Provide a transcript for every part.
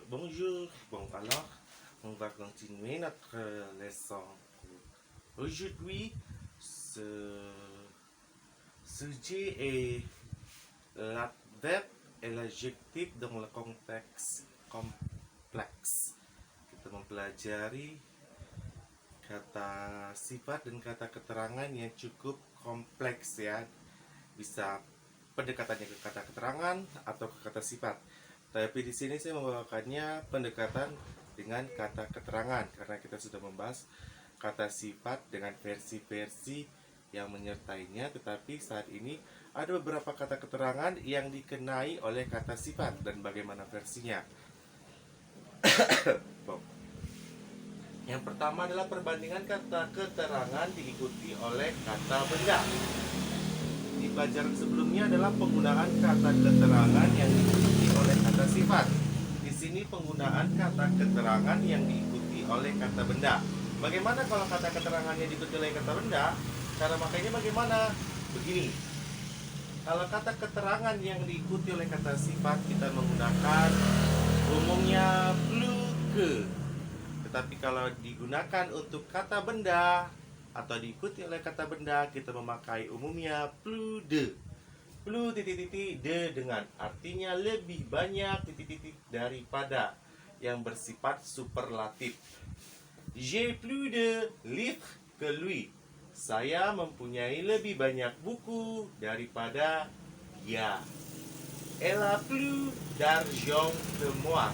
Bonjour, bon alors, on va continuer notre leçon. Aujourd'hui, ce sujet est l'adverbe et l'adjectif dans le contexte kompleks. Kita mempelajari kata sifat dan kata keterangan yang cukup kompleks ya. Bisa pendekatannya ke kata keterangan atau ke kata sifat. Tapi di sini saya membawakannya pendekatan dengan kata keterangan karena kita sudah membahas kata sifat dengan versi-versi yang menyertainya, tetapi saat ini ada beberapa kata keterangan yang dikenai oleh kata sifat dan bagaimana versinya. Yang pertama adalah perbandingan kata keterangan diikuti oleh kata benda. Di pelajaran sebelumnya adalah penggunaan kata keterangan yang diikuti oleh kata sifat. Di sini penggunaan kata keterangan yang diikuti oleh kata benda. Bagaimana kalau kata keterangannya diikuti oleh kata benda? Cara makanya bagaimana? Begini. Kalau kata keterangan yang diikuti oleh kata sifat, kita menggunakan umumnya plus ke. Tetapi kalau digunakan untuk kata benda atau diikuti oleh kata benda, kita memakai umumnya plus de. Plus titik-titik de dengan artinya lebih banyak titik-titik daripada yang bersifat superlatif. J'ai plus de livres que lui. Saya mempunyai lebih banyak buku daripada dia. Elle a plus d'argent que moi.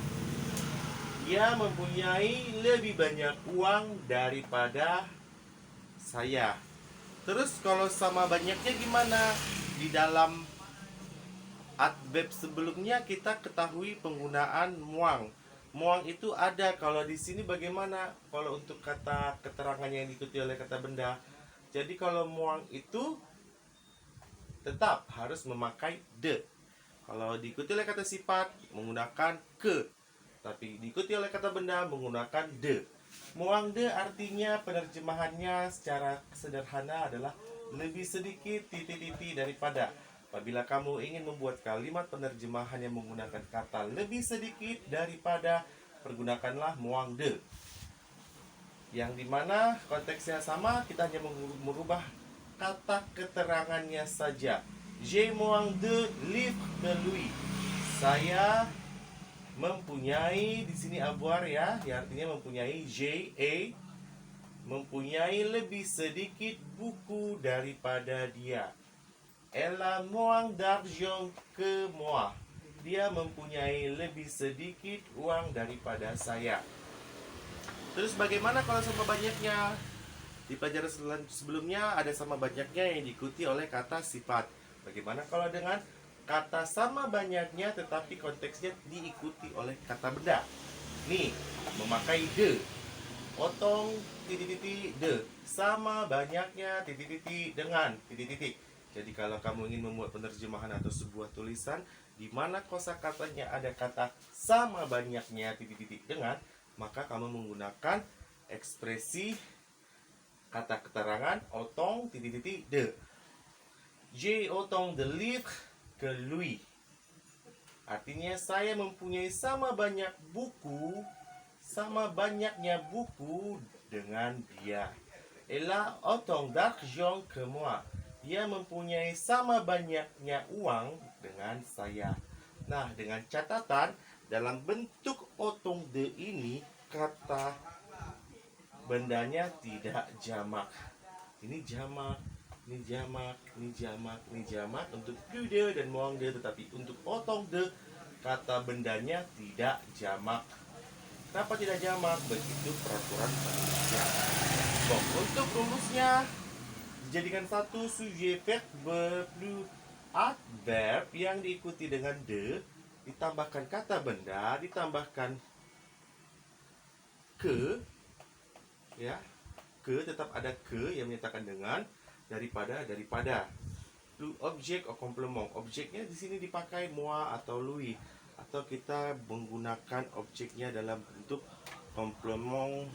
Dia mempunyai lebih banyak uang daripada saya. Terus kalau sama banyaknya gimana? Di dalam adverb sebelumnya kita ketahui penggunaan muang. Muang itu ada. Kalau di sini bagaimana? Kalau untuk kata keterangan yang diikuti oleh kata benda. Jadi kalau muang itu tetap harus memakai de. Kalau diikuti oleh kata sifat menggunakan ke. Tapi diikuti oleh kata benda menggunakan de. Muang de artinya penerjemahannya secara sederhana adalah lebih sedikit titik-titik daripada. Apabila kamu ingin membuat kalimat penerjemahan yang menggunakan kata lebih sedikit daripada, pergunakanlah muang de. Yang dimana konteksnya sama, kita hanya merubah kata keterangannya saja. J'ai moins de livres que lui. Saya mempunyai, di sini avoir ya, yang artinya mempunyai mempunyai lebih sedikit buku daripada dia. Elle a moins d'argent que moi. Dia mempunyai lebih sedikit uang daripada saya. Terus bagaimana kalau sama banyaknya? Di pelajaran sebelumnya ada sama banyaknya yang diikuti oleh kata sifat. Bagaimana kalau dengan kata sama banyaknya tetapi konteksnya diikuti oleh kata benda? Nih, memakai de. Otong titik-titik de. Sama banyaknya titik-titik dengan titik-titik. Jadi kalau kamu ingin membuat penerjemahan atau sebuah tulisan di mana kosakatanya ada kata sama banyaknya titik-titik dengan, maka kamu menggunakan ekspresi kata keterangan otong titik-titik de. J'ai autant de livres que lui. Artinya saya mempunyai sama banyak buku, sama banyaknya buku dengan dia. Elle a autant d'argent que moi. Dia mempunyai sama banyaknya uang dengan saya. Nah, dengan catatan dalam bentuk otong de ini kata bendanya tidak jamak. Ini jamak, ini jamak, ini jamak, ini jamak untuk plus de dan moins de, tetapi untuk otong de kata bendanya tidak jamak. Kenapa tidak jamak? Begitu peraturan Indonesia. Untuk rumusnya dijadikan satu sujet verbe plus adverb yang diikuti dengan de, ditambahkan kata benda, ditambahkan ke, ya, ke tetap ada ke yang menyatakan dengan, daripada. Plus objek atau komplement. Objeknya di sini dipakai moi atau lui, atau kita menggunakan objeknya dalam bentuk komplement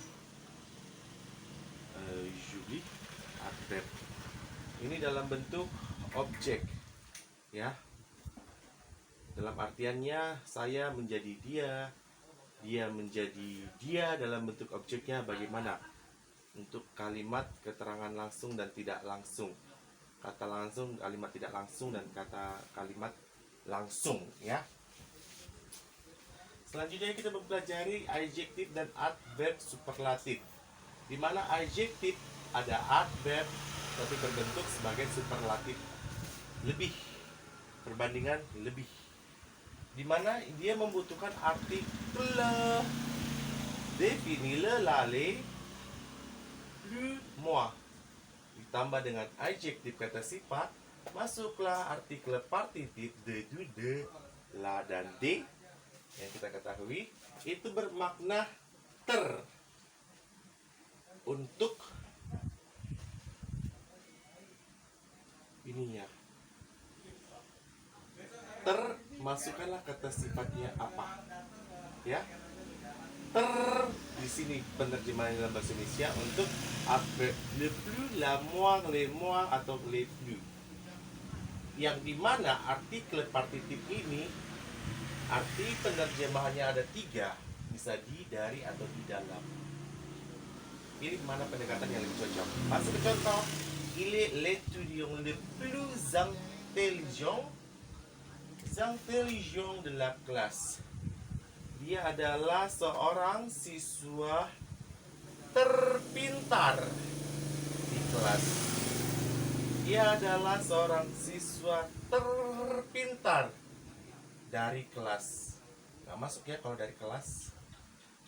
Julie adverb. Ini dalam bentuk objek, ya. Dalam artiannya saya menjadi dia, dia menjadi dia dalam bentuk objeknya bagaimana. Untuk kalimat keterangan langsung dan tidak langsung, kata langsung, kalimat tidak langsung, dan kata kalimat langsung, ya. Selanjutnya kita mempelajari adjektif dan adverb superlatif, di mana adjektif ada adverb tapi berbentuk sebagai superlatif, lebih, perbandingan lebih, di mana dia membutuhkan artikel defini le, lale, plus, moi, ditambah dengan adjektif kata sifat, masuklah artikel partitif de, du, de, la, dan de yang kita ketahui itu bermakna ter, untuk ininya. Ter, masukkanlah kata sifatnya apa, ya. Ter di sini penerjemahan dalam bahasa Indonesia untuk adverb le plus, la moins, les moins, atau les plus, yang dimana artikel partitif ini arti penerjemahannya ada 3, bisa di, dari, atau di dalam. Pilih mana pendekatan yang lebih cocok. Masuk ke contoh. Il est l'étudiant le plus intelligent de la classe. Dia adalah seorang siswa terpintar di kelas. Dia adalah seorang siswa terpintar dari kelas. Nggak masuk ya kalau dari kelas.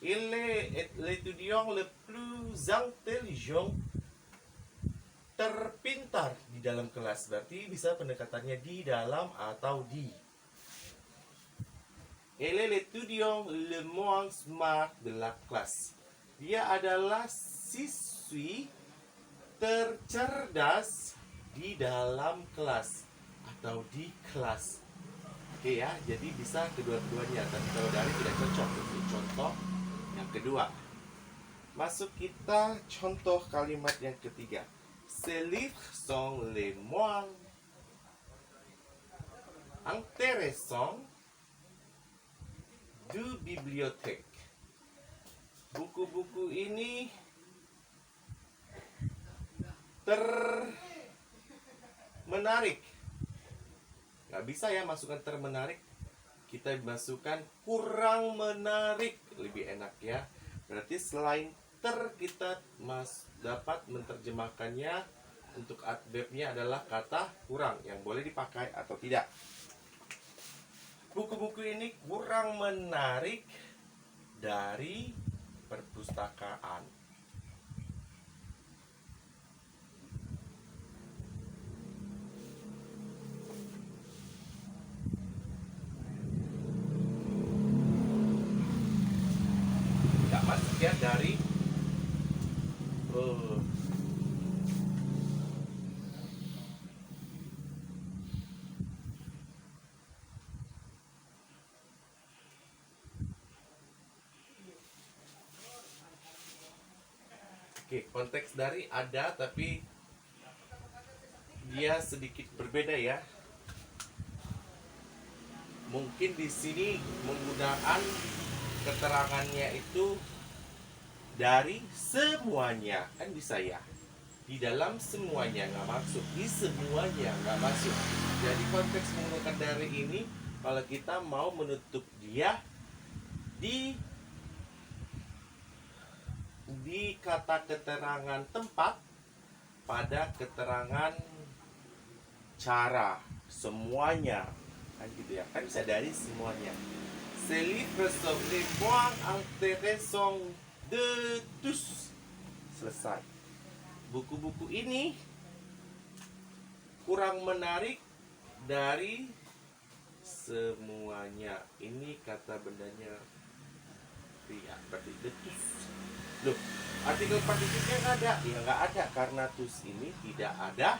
Il est l'étudiant le plus intelligent, terpintar di dalam kelas. Berarti bisa pendekatannya di dalam atau di. Il est l'étudiant le moins smart de la classe. Dia adalah siswi tercerdas di dalam kelas atau di kelas. Oke ya, jadi bisa kedua-duanya. Tapi kalau dari tidak cocok. Itu contoh yang kedua. Masuk kita contoh kalimat yang ketiga. Ces livres sont les moins intéressants du bibliothèque. Buku-buku ini menarik. Nggak bisa ya masukkan termenarik. Kita masukkan kurang menarik, lebih enak ya. Berarti selain ter, kita dapat menerjemahkannya untuk adverbnya adalah kata kurang yang boleh dipakai atau tidak. Buku-buku ini kurang menarik dari perpustakaan. Tidak masuk ya dari Oke, konteks dari ada tapi dia sedikit berbeda ya. Mungkin di sini menggunakan keterangannya itu dari semuanya, kan bisa ya. Di dalam semuanya nggak masuk, di semuanya nggak masuk. Jadi konteks menggunakan dari ini kalau kita mau menutup dia di kata keterangan tempat pada keterangan cara, semuanya, kan gitu ya, kan bisa dari semuanya. Ces livres sont les moins intéressants de tous. Selesai. Buku-buku ini kurang menarik dari semuanya. Ini kata bendanya pria, berarti de tous. Loh, artikel partitifnya nggak ada? Ya nggak ada, karena tus ini tidak ada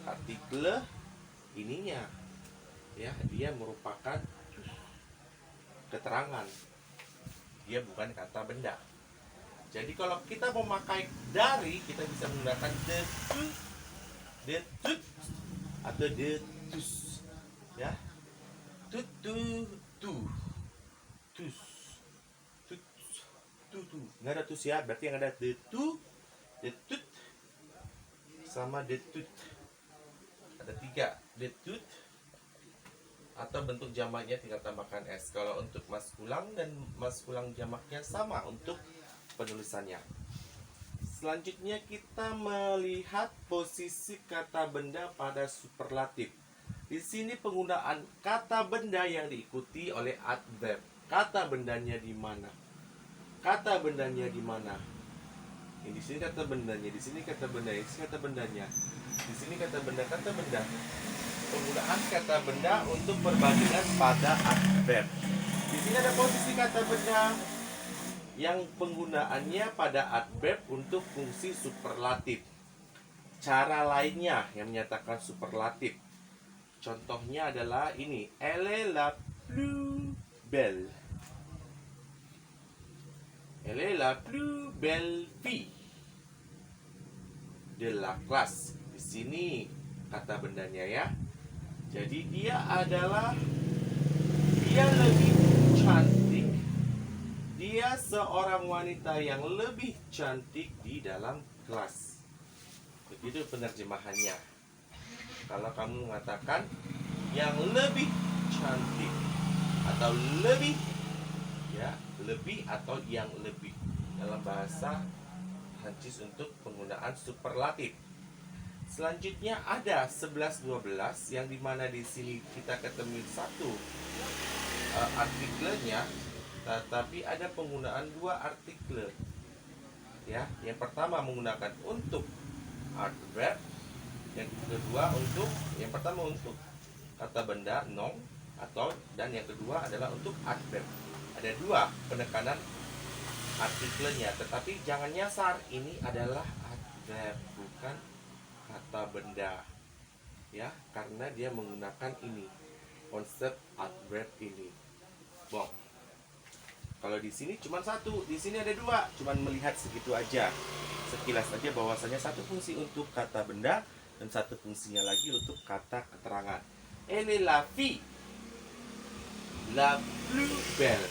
artikel ininya. Ya, dia merupakan keterangan. Dia bukan kata benda. Jadi kalau kita memakai dari, kita bisa menggunakan de tout, atau de tous. Ya. Tout, tous. Nggak ada tus ya, berarti yang ada de tu, de tut, sama de tut. Ada 3, de tut, atau bentuk jamaknya tinggal tambahkan s. Kalau untuk maskulang dan maskulang jamaknya sama untuk penulisannya. Selanjutnya kita melihat posisi kata benda pada superlatif. Di sini penggunaan kata benda yang diikuti oleh adverb. Kata bendanya di mana? Kata bendanya di mana? Di sini kata bendanya, di sini kata benda, di sini kata bendanya. Di sini kata benda, kata benda. Penggunaan kata benda untuk perbandingan pada adverb. Di sini ada posisi kata benda yang penggunaannya pada adverb untuk fungsi superlatif. Cara lainnya yang menyatakan superlatif. Contohnya adalah ini, elle est la plus belle. Elle est la plus belle fille de la classe. Di sini kata bendanya ya. Jadi dia lebih cantik. Dia seorang wanita yang lebih cantik di dalam kelas. Begitu penerjemahannya. Kalau kamu mengatakan yang lebih cantik atau lebih, ya, lebih atau yang lebih dalam bahasa Prancis untuk penggunaan superlatif. Selanjutnya ada 11-12 yang dimana di sini kita ketemu satu artikelnya, tetapi ada penggunaan 2 artikel. Ya, yang pertama menggunakan untuk adverb, yang pertama untuk kata benda nom atau, dan yang kedua adalah untuk adverb. Ada 2 penekanan artikelnya, tetapi jangan nyasar, ini adalah adverb bukan kata benda. Ya, karena dia menggunakan ini konsep adverb ini. Bon. Kalau di sini cuma 1, di sini ada 2, cuma melihat segitu aja. Sekilas aja bahwasanya 1 fungsi untuk kata benda dan 1 fungsinya lagi untuk kata keterangan. Elle est la fille la plus belle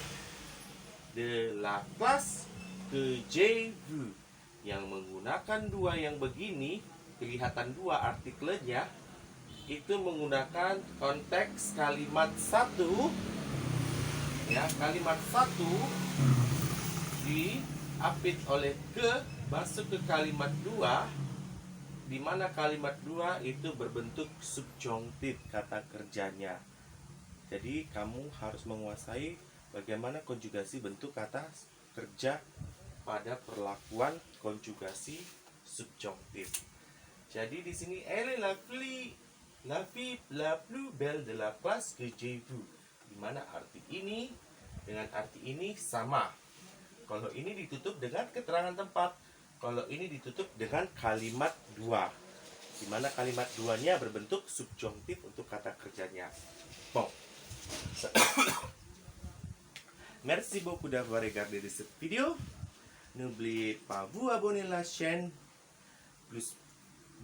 de la classe que j'ai vue. Yang menggunakan 2 yang begini, kelihatan 2 artikelnya, itu menggunakan konteks kalimat 1. Ya, kalimat 1 diapit oleh ke, masuk ke kalimat 2, di mana kalimat 2 itu berbentuk subjunktif kata kerjanya. Jadi kamu harus menguasai bagaimana konjugasi bentuk kata kerja pada perlakuan konjugasi subjunktif. Jadi di sini elle est la fille la plus belle de la classe que j'ai vue. Di mana arti ini dengan arti ini sama. Kalau ini ditutup dengan keterangan tempat, kalau ini ditutup dengan kalimat 2. Di mana kalimat 2-nya berbentuk subjunktif untuk kata kerjanya. Bon. Merci beaucoup d'avoir regardé cette vidéo. N'oubliez pas vous abonner la chaîne. Plus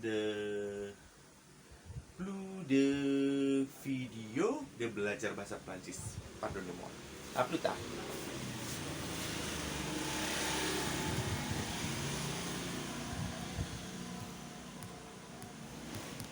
de vidéos de belajar bahasa Prancis. Pardonnez-moi. À plus tard.